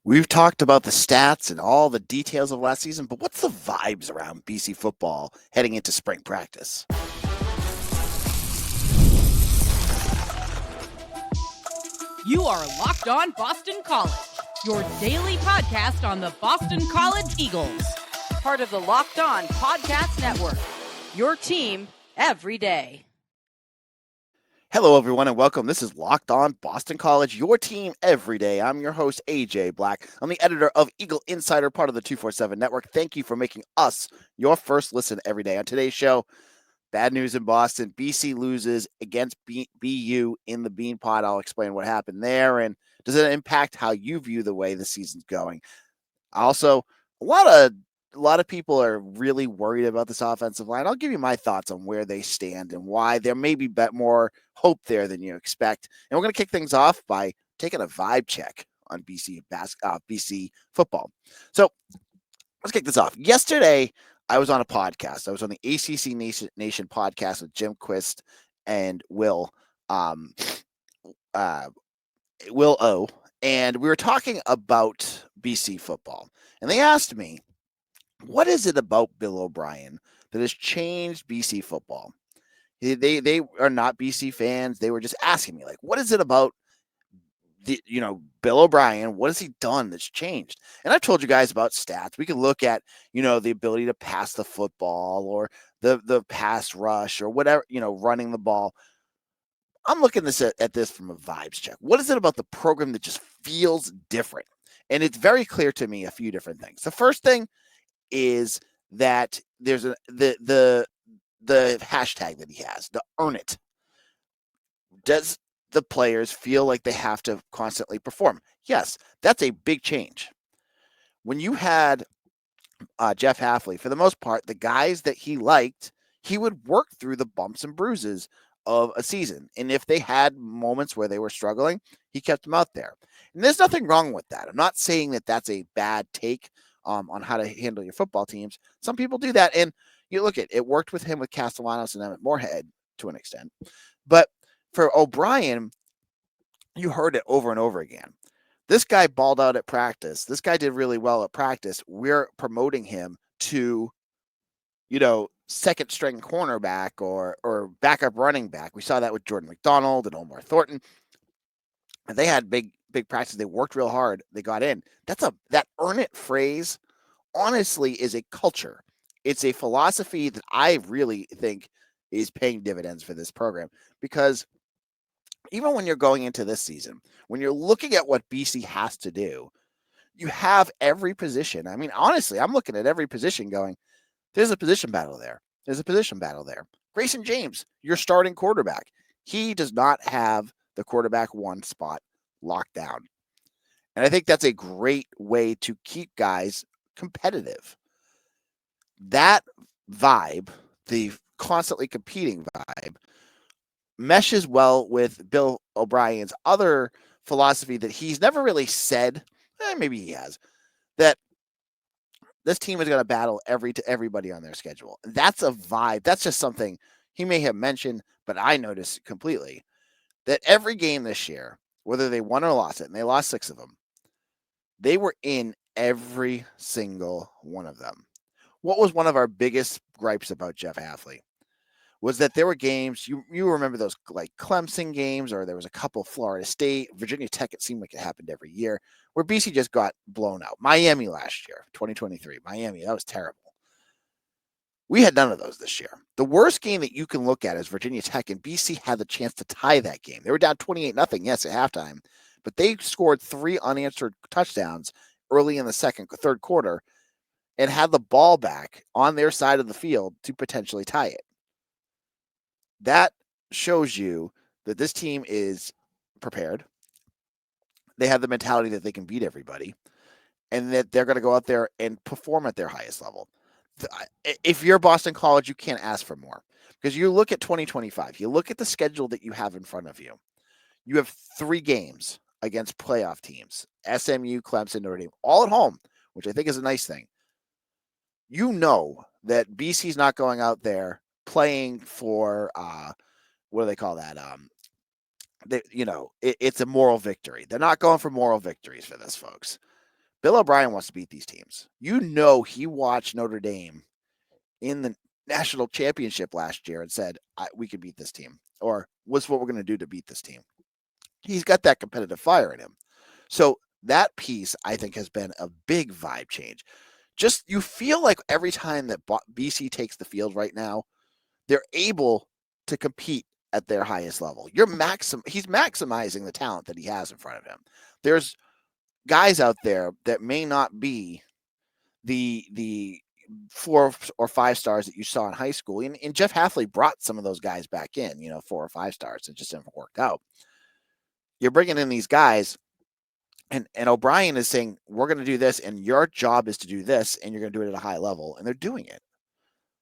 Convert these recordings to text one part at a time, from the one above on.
We've talked about the stats and all the details of last season, but what's the vibes around BC football heading into spring practice? You are Locked On Boston College, your daily podcast on the Boston College Eagles. Part of the Locked On Podcast Network, your team every day. Hello, everyone, and welcome. This is Locked On Boston College, your team every day. I'm your host, AJ Black. I'm the editor of Eagle Insider, part of the 247 Network. Thank you for making us your first listen every day. On today's show, bad news in Boston. BC loses against BU in the Beanpot. I'll explain what happened there, and does it impact how you view the way the season's going? Also, a lot of people are really worried about this offensive line. I'll give you my thoughts on where they stand and why there may be more hope there than you expect. And we're going to kick things off by taking a vibe check on BC football. So let's kick this off. Yesterday, I was on a podcast. I was on the ACC Nation podcast with Jim Quist and Will O. And we were talking about BC football. And they asked me, what is it about Bill O'Brien that has changed BC football? They are not BC fans. They were just asking me, like, what is it about Bill O'Brien? What has he done that's changed? And I've told you guys about stats. We can look at, the ability to pass the football or the pass rush or whatever, running the ball. I'm looking at this from a vibes check. What is it about the program that just feels different? And it's very clear to me a few different things. The first thing is that there's the hashtag that he has, the earn it. Does the players feel like they have to constantly perform? Yes, that's a big change. When you had Jeff Hafley, for the most part, the guys that he liked, he would work through the bumps and bruises of a season. And if they had moments where they were struggling, he kept them out there. And there's nothing wrong with that. I'm not saying that that's a bad take on how to handle your football teams. Some people do that. And you look at it worked with him with Castellanos and Emmett Moorhead to an extent. But for O'Brien, you heard it over and over again. This guy balled out at practice. This guy did really well at practice. We're promoting him to, second string cornerback or backup running back. We saw that with Jordan McDonald and Omar Thornton. And they had big practice. They worked real hard. They got in. That earn it phrase, honestly, is a culture. It's a philosophy that I really think is paying dividends for this program, because even when you're going into this season, when you're looking at what BC has to do, you have every position. I mean, honestly, I'm looking at every position going, there's a position battle there. There's a position battle there. Grayson James, your starting quarterback. He does not have the quarterback one spot locked down. And I think that's a great way to keep guys competitive. That vibe, the constantly competing vibe, meshes well with Bill O'Brien's other philosophy that he's never really said, maybe he has, that this team is going to battle everybody on their schedule. That's a vibe. That's just something he may have mentioned, but I noticed completely that every game this year, whether they won or lost it, and they lost 6 of them, they were in every single one of them. What was one of our biggest gripes about Jeff Hafley was that there were games, you remember those like Clemson games, or there was a couple Florida State, Virginia Tech, it seemed like it happened every year, where BC just got blown out. Miami last year, 2023, Miami, that was terrible. We had none of those this year. The worst game that you can look at is Virginia Tech, and BC had the chance to tie that game. They were down 28-0, yes, at halftime, but they scored 3 unanswered touchdowns early in the third quarter and had the ball back on their side of the field to potentially tie it. That shows you that this team is prepared. They have the mentality that they can beat everybody and that they're going to go out there and perform at their highest level. If you're Boston College, you can't ask for more, because you look at 2025, you look at the schedule that you have in front of you. You have 3 games against playoff teams, SMU, Clemson, Notre Dame, all at home, which I think is a nice thing. You know that BC's not going out there playing for, what do they call that? It's a moral victory. They're not going for moral victories for this, folks. Bill O'Brien wants to beat these teams. He watched Notre Dame in the national championship last year and said, we could beat this team, or what's what we're going to do to beat this team. He's got that competitive fire in him. So that piece, I think, has been a big vibe change. Just you feel like every time that BC takes the field right now, they're able to compete at their highest level. He's maximizing the talent that he has in front of him. There's guys out there that may not be the 4 or 5 stars that you saw in high school. And Jeff Halfley brought some of those guys back in, 4 or 5 stars. It just didn't work out. You're bringing in these guys, and O'Brien is saying, we're going to do this, and your job is to do this, and you're going to do it at a high level, and they're doing it.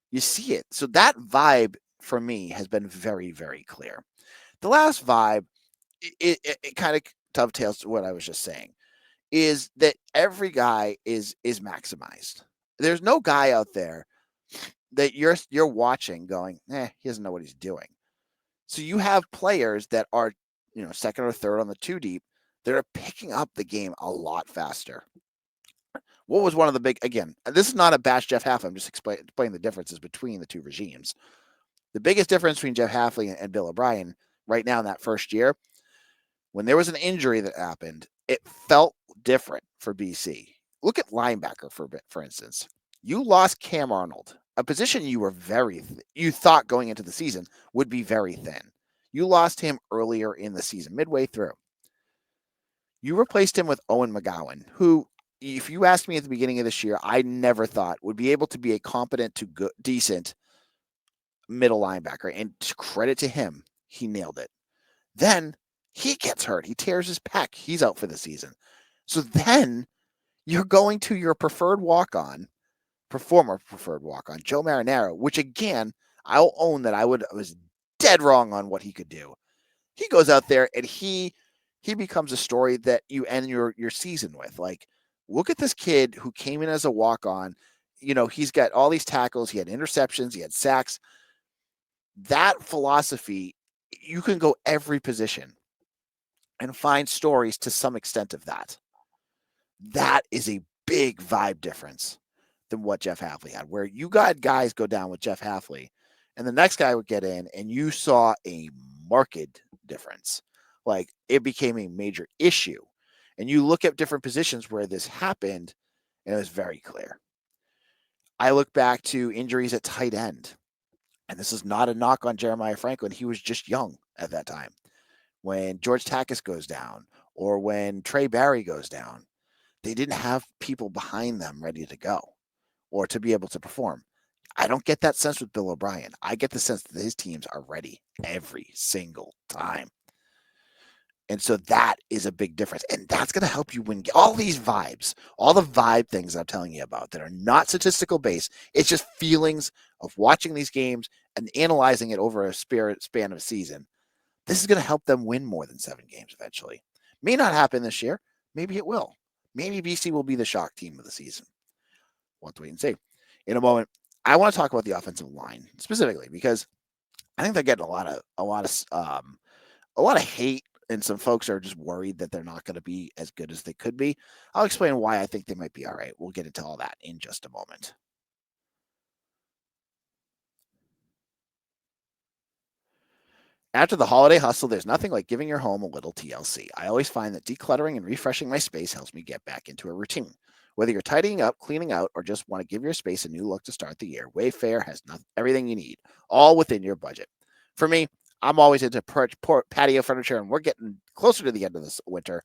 You see it. So that vibe for me has been very, very clear. The last vibe, it kind of dovetails to what I was just saying, is that every guy is maximized. There's no guy out there that you're watching going, he doesn't know what he's doing. So you have players that are, second or third on the 2 deep that are picking up the game a lot faster. What was one of the big, again, this is not a bash Jeff Halfley, I'm just explaining the differences between the 2 regimes. The biggest difference between Jeff Halfley and Bill O'Brien right now in that first year, when there was an injury that happened, it felt different for BC. Look at linebacker, for instance. You lost Cam Arnold, a position you were you thought going into the season would be very thin. You lost him earlier in the season, midway through. You replaced him with Owen McGowan, who, if you asked me at the beginning of this year, I never thought would be able to be a competent to good, decent middle linebacker. And credit to him, he nailed it. Then he gets hurt. He tears his pec. He's out for the season. So then you're going to your preferred walk-on, Joe Marinaro, which again, I'll own that I was dead wrong on what he could do. He goes out there and he becomes a story that you end your season with. Like, look at this kid who came in as a walk-on. He's got all these tackles. He had interceptions. He had sacks. That philosophy, you can go every position and find stories to some extent of that. That is a big vibe difference than what Jeff Halfley had, where you got guys go down with Jeff Halfley and the next guy would get in and you saw a marked difference. Like, it became a major issue. And you look at different positions where this happened and it was very clear. I look back to injuries at tight end, and this is not a knock on Jeremiah Franklin. He was just young at that time. When George Takis goes down or when Trey Barry goes down, they didn't have people behind them ready to go or to be able to perform. I don't get that sense with Bill O'Brien. I get the sense that his teams are ready every single time. And so that is a big difference. And that's going to help you win all these vibes, all the vibe things I'm telling you about that are not statistical based. It's just feelings of watching these games and analyzing it over a span of a season. This is going to help them win more than 7 games eventually. May not happen this year. Maybe it will. Maybe BC will be the shock team of the season. We'll have to wait and see. In a moment, I want to talk about the offensive line specifically because I think they're getting a lot of hate, and some folks are just worried that they're not going to be as good as they could be. I'll explain why I think they might be all right. We'll get into all that in just a moment. After the holiday hustle, there's nothing like giving your home a little TLC. I always find that decluttering and refreshing my space helps me get back into a routine. Whether you're tidying up, cleaning out, or just want to give your space a new look to start the year, Wayfair has everything you need, all within your budget. For me, I'm always into patio furniture, and we're getting closer to the end of this winter.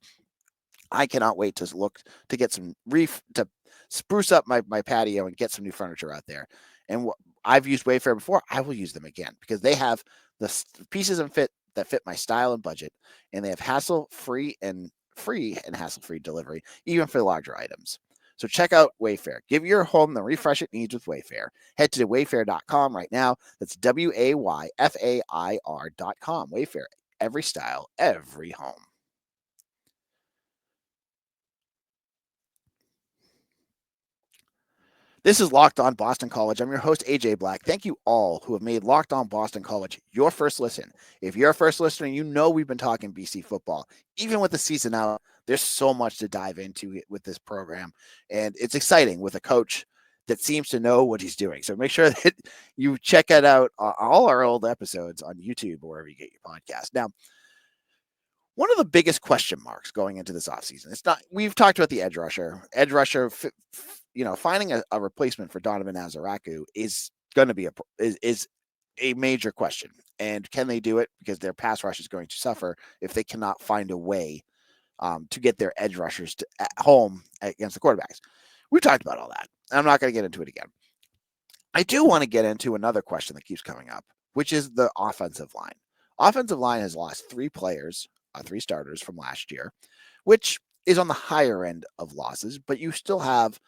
I cannot wait to get some to spruce up my patio and get some new furniture out there. And I've used Wayfair before. I will use them again because they have the pieces that fit my style and budget, and they have hassle-free and hassle-free delivery, even for larger items. So check out Wayfair. Give your home the refresh it needs with Wayfair. Head to wayfair.com right now. That's WAYFAIR.com. Wayfair, every style, every home. This is Locked On Boston College. I'm your host, AJ Black. Thank you all who have made Locked On Boston College your first listen. If you're a first listener, you know we've been talking BC football. Even with the season out, There's so much to dive into with this program, and it's exciting with a coach that seems to know what he's doing. So make sure that you check it out, all our old episodes on YouTube or wherever you get your podcast. Now, one of the biggest question marks going into this offseason, it's not, we've talked about the edge rusher. Finding a replacement for Donovan Azaraku is going to be is a major question. And can they do it? Because their pass rush is going to suffer if they cannot find a way to get their edge rushers at home against the quarterbacks. We've talked about all that. I'm not going to get into it again. I do want to get into another question that keeps coming up, which is the offensive line. Offensive line has lost 3 players, 3 starters from last year, which is on the higher end of losses, but you still have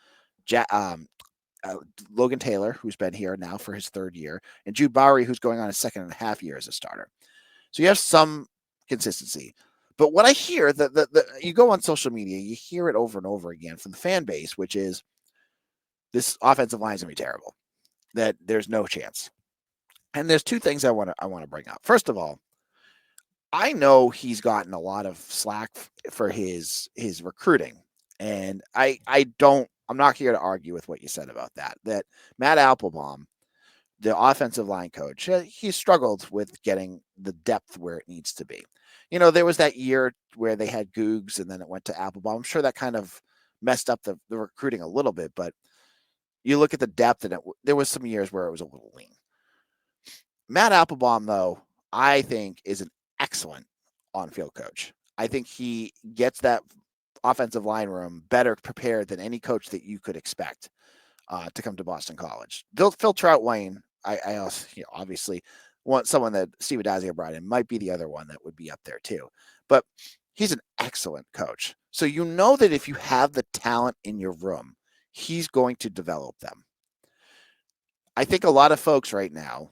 Logan Taylor, who's been here now for his 3rd year, and Jude Bowry, who's going on his 2.5 year as a starter. So you have some consistency. But what I hear, you go on social media, you hear it over and over again from the fan base, which is this offensive line is going to be terrible, that there's no chance. And there's 2 things I want to bring up. First of all, I know he's gotten a lot of slack for his recruiting, and I'm not here to argue with what you said about that. That Matt Applebaum, the offensive line coach, he struggled with getting the depth where it needs to be. There was that year where they had Googs and then it went to Applebaum. I'm sure that kind of messed up the recruiting a little bit, but you look at the depth and there was some years where it was a little lean. Matt Applebaum, though, I think is an excellent on-field coach. I think he gets that offensive line room better prepared than any coach that you could expect to come to Boston College. Phil Troutwayne, I also, obviously want someone that Steve Adazio brought in, might be the other one that would be up there too. But he's an excellent coach. So you know that if you have the talent in your room, he's going to develop them. I think a lot of folks right now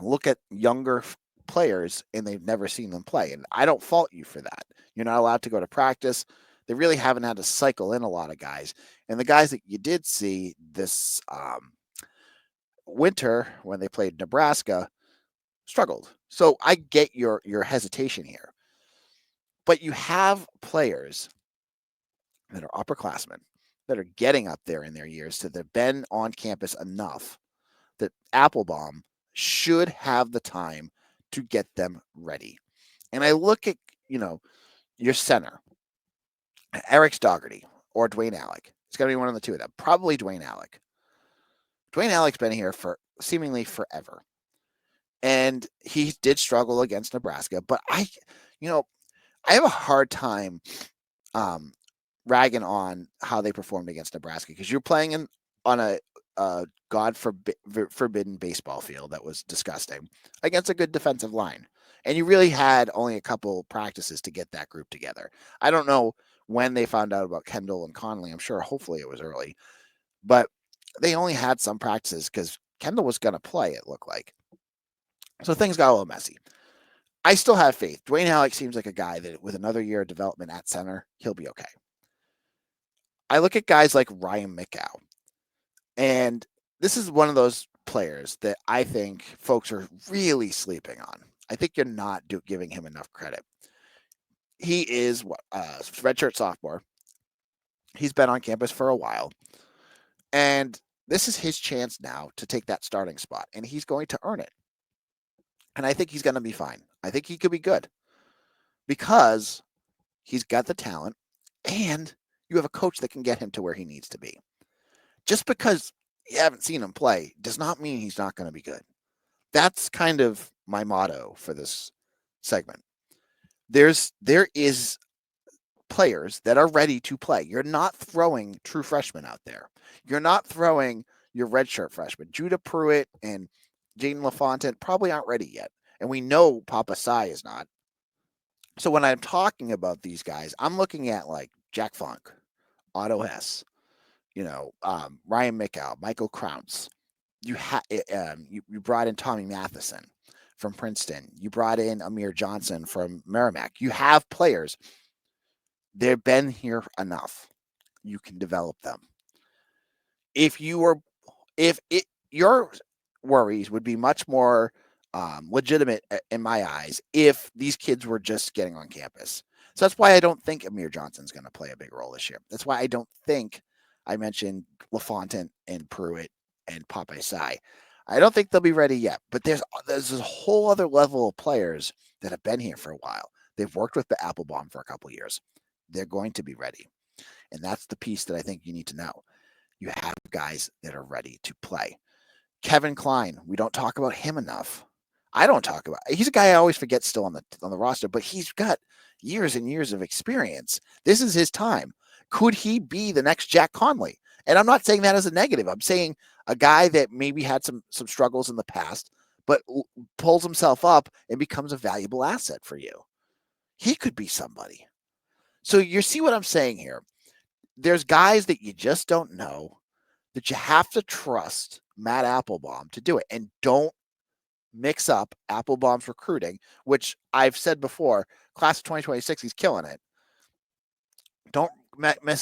look at younger players and they've never seen them play. And I don't fault you for that. You're not allowed to go to practice. They really haven't had to cycle in a lot of guys. And the guys that you did see this winter when they played Nebraska struggled. So I get your hesitation here. But you have players that are upperclassmen that are getting up there in their years so they've been on campus enough that Applebaum should have the time to get them ready. And I look at, your center, Eric Stoggerty or Dwayne Alec. It's going to be one of the 2 of them. Probably Dwayne Alec. Dwayne Alec's been here for seemingly forever. And he did struggle against Nebraska, but I have a hard time ragging on how they performed against Nebraska because you're playing on a God forbidden baseball field that was disgusting against a good defensive line. And you really had only a couple practices to get that group together. I don't know when they found out about Kendall and Connolly. I'm sure hopefully it was early. But they only had some practices because Kendall was going to play, it looked like. So things got a little messy. I still have faith. Dwayne Alec seems like a guy that with another year of development at center, he'll be okay. I look at guys like Ryan Mickow. And this is one of those players that I think folks are really sleeping on. I think you're not giving him enough credit. He is redshirt sophomore. He's been on campus for a while. And this is his chance now to take that starting spot. And he's going to earn it. And I think he's going to be fine. I think he could be good because he's got the talent and you have a coach that can get him to where he needs to be. Just because you haven't seen him play does not mean he's not going to be good. That's kind of my motto for this segment. There is players that are ready to play. You're not throwing true freshmen out there. You're not throwing your redshirt freshmen. Judah Pruitt and Jaden LaFontaine probably aren't ready yet. And we know Papa Sai is not. So when I'm talking about these guys, I'm looking at like Jack Funk, Otto Hess, Ryan Mickow, Michael Kraunz. You brought in Tommy Matheson from Princeton. You brought in Amir Johnson from Merrimack. You have players. They've been here enough. You can develop them. Your worries would be much more legitimate in my eyes if these kids were just getting on campus. So that's why I don't think Amir Johnson's going to play a big role this year. That's why I don't think I mentioned LaFontaine and Pruitt and Popeye Sai. I don't think they'll be ready yet. But there's a whole other level of players that have been here for a while. They've worked with the Applebaum for a couple years. They're going to be ready. And that's the piece that I think you need to know. You have guys that are ready to play. Kevin Cline, we don't talk about him enough. I don't talk about. He's a guy I always forget still on the roster, but he's got years and years of experience. This is his time. Could he be the next Jack Conley? And I'm not saying that as a negative. I'm saying a guy that maybe had some struggles in the past, but pulls himself up and becomes a valuable asset for you. He could be somebody. So you see what I'm saying here? There's guys that you just don't know that you have to trust Matt Applebaum to do it. And don't mix up Applebaum's recruiting, which I've said before, class of 2026, he's killing it. Don't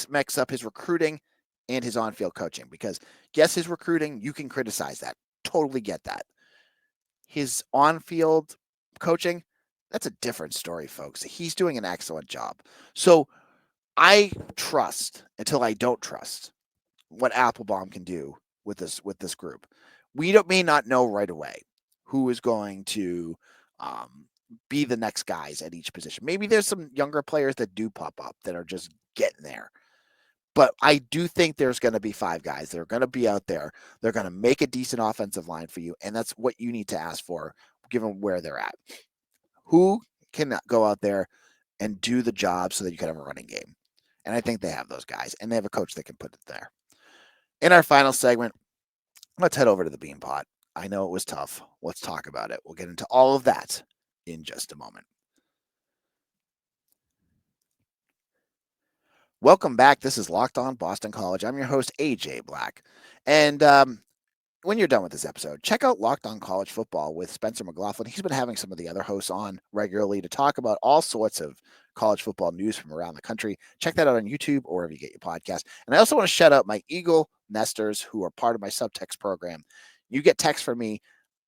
mix up his recruiting and his on-field coaching, because yes, his recruiting, you can criticize that. Totally get that. His on-field coaching, that's a different story, folks. He's doing an excellent job. So I trust until I don't trust what Applebaum can do with this group. We may not know right away who is going to be the next guys at each position. Maybe there's some younger players that do pop up that are just getting there. But I do think there's going to be 5 guys that are going to be out there. They're going to make a decent offensive line for you, and that's what you need to ask for, given where they're at. Who can go out there and do the job so that you can have a running game? And I think they have those guys, and they have a coach that can put it there. In our final segment, let's head over to the Beanpot. I know it was tough. Let's talk about it. We'll get into all of that in just a moment. Welcome back. This is Locked On Boston College. I'm your host, AJ Black. And when you're done with this episode, check out Locked On College Football with Spencer McLaughlin. He's been having some of the other hosts on regularly to talk about all sorts of college football news from around the country. Check that out on YouTube or wherever you get your podcast. And I also want to shout out my Eagle Nesters who are part of my subtext program. You get text from me.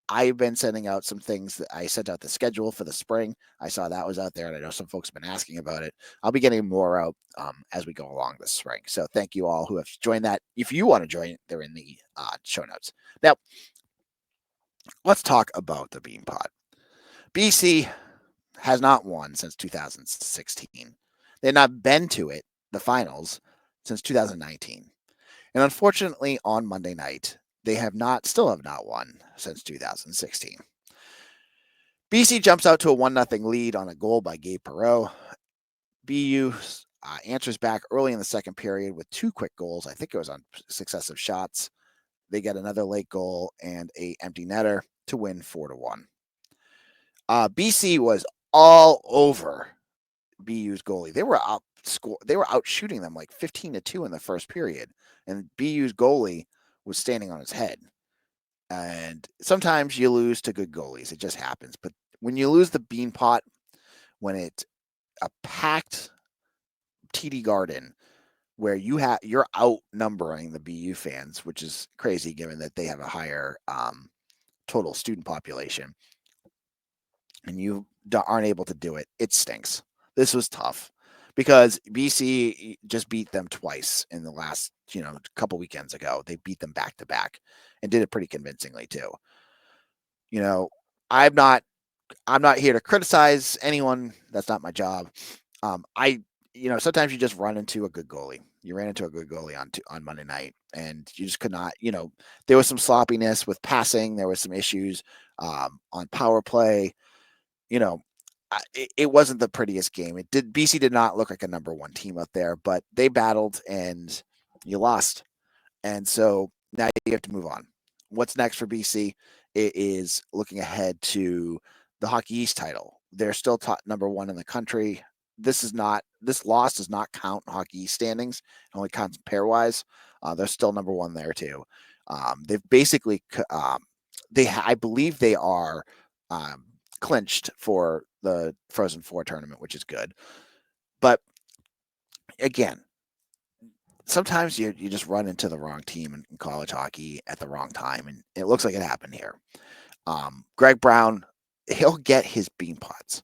I've been sending out some things that I sent out the schedule for the spring. I saw that was out there, and I know some folks have been asking about it. I'll be getting more out as we go along this spring. So thank you all who have joined that. If you want to join, they're in the show notes. Now, let's talk about the Beanpot. BC has not won since 2016. They've not been to it, the finals, since 2019. And unfortunately, on Monday night, they still have not won since 2016. BC jumps out to a 1-0 lead on a goal by Gabe Perreault. BU answers back early in the second period with 2 quick goals. I think it was on successive shots. They get another late goal and an empty netter to win 4-1. BC was all over BU's goalie. They were out shooting them like 15-2 in the first period, and BU's goalie was standing on his head. And sometimes you lose to good goalies. It just happens. But when you lose the Beanpot, when it's a packed TD Garden where you're outnumbering the BU fans, which is crazy given that they have a higher total student population, and you aren't able to do it, it stinks. This was tough because BC just beat them twice in the last, couple weekends ago. They beat them back to back and did it pretty convincingly too. I'm not here to criticize anyone. That's not my job. Sometimes you just run into a good goalie. You ran into a good goalie on Monday night, and you just could not. There was some sloppiness with passing. There was some issues on power play. It wasn't the prettiest game. BC did not look like a number 1 team out there, but they battled and you lost. And so now you have to move on. What's next for BC? It is looking ahead to the Hockey East title. They're still number 1 in the country. This loss does not count Hockey East standings. It only counts pairwise. They're still number 1 there too. They've basically, I believe they are clinched for the Frozen Four tournament, which is good. But again, sometimes you just run into the wrong team in college hockey at the wrong time, and it looks like it happened here. Greg Brown, he'll get his Beanpots.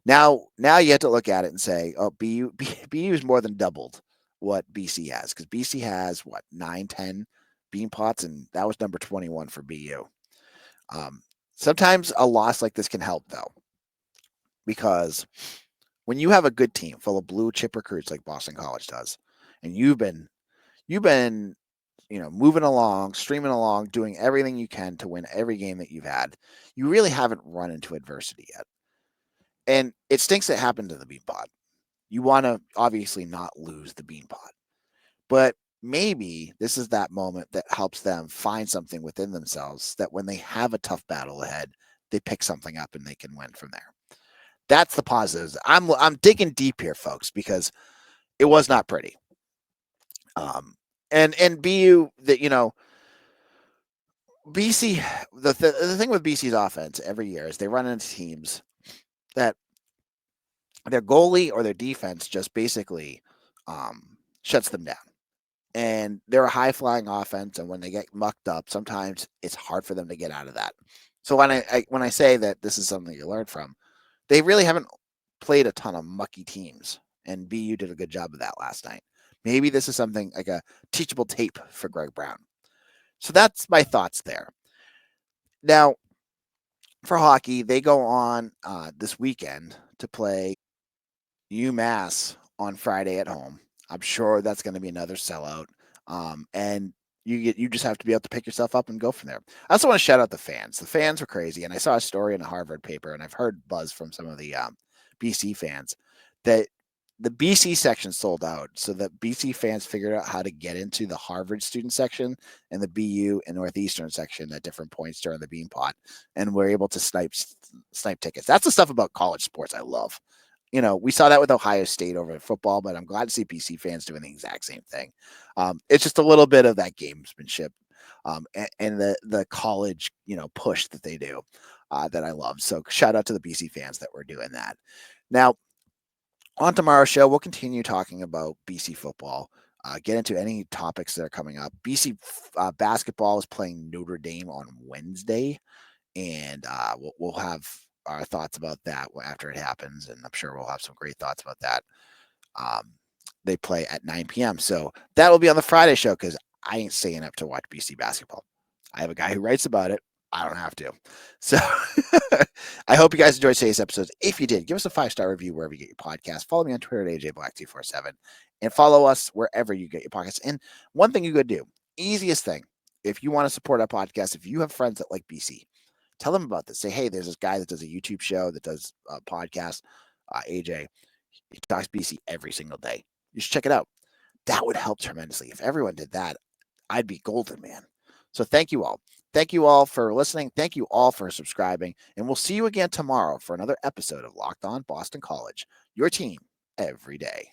Now you have to look at it and say, oh, BU is more than doubled what BC has, because BC has what 9, 10 Beanpots, and that was number 21 for BU. Um, Sometimes a loss like this can help though, because when you have a good team full of blue chip recruits like Boston College does, and you've been moving along, streaming along, doing everything you can to win every game that you've had, you really haven't run into adversity yet. And it stinks that happened to the Beanpot. You want to obviously not lose the Beanpot, but maybe this is that moment that helps them find something within themselves that when they have a tough battle ahead, they pick something up and they can win from there. That's the positives. I'm digging deep here, folks, because it was not pretty. And BU that BC, the thing with BC's offense every year is they run into teams that their goalie or their defense just basically shuts them down. And they're a high flying offense, and when they get mucked up, sometimes it's hard for them to get out of that. So when I say that this is something you learn from, they really haven't played a ton of mucky teams, and BU did a good job of that last night. Maybe this is something like a teachable tape for Greg Brown. So that's my thoughts there. Now, for hockey, they go on this weekend to play UMass on Friday at home. I'm sure that's going to be another sellout. And you just have to be able to pick yourself up and go from there. I also want to shout out the fans. The fans were crazy, and I saw a story in a Harvard paper, and I've heard buzz from some of the BC fans that the BC section sold out, so that BC fans figured out how to get into the Harvard student section and the BU and Northeastern section at different points during the Beanpot, and were able to snipe tickets. That's the stuff about college sports I love. We saw that with Ohio State over football, but I'm glad to see BC fans doing the exact same thing. It's just a little bit of that gamesmanship and the college, push that they do that I love. So shout out to the BC fans that were doing that. Now, on tomorrow's show, we'll continue talking about BC football, get into any topics that are coming up. BC basketball is playing Notre Dame on Wednesday, and we'll have our thoughts about that after it happens, and I'm sure we'll have some great thoughts about that. They play at 9 p.m. So that will be on the Friday show, because I ain't staying up to watch BC basketball. I have a guy who writes about it. I don't have to. So I hope you guys enjoyed today's episode. If you did, give us a 5-star review wherever you get your podcast. Follow me on Twitter at AJBlack247, and follow us wherever you get your podcasts. And one thing you could do, easiest thing, if you want to support our podcast, if you have friends that like BC, tell them about this. Say, hey, there's this guy that does a YouTube show that does a podcast, AJ. He talks BC every single day. You should check it out. That would help tremendously. If everyone did that, I'd be golden, man. So thank you all. Thank you all for listening. Thank you all for subscribing. And we'll see you again tomorrow for another episode of Locked On Boston College, your team every day.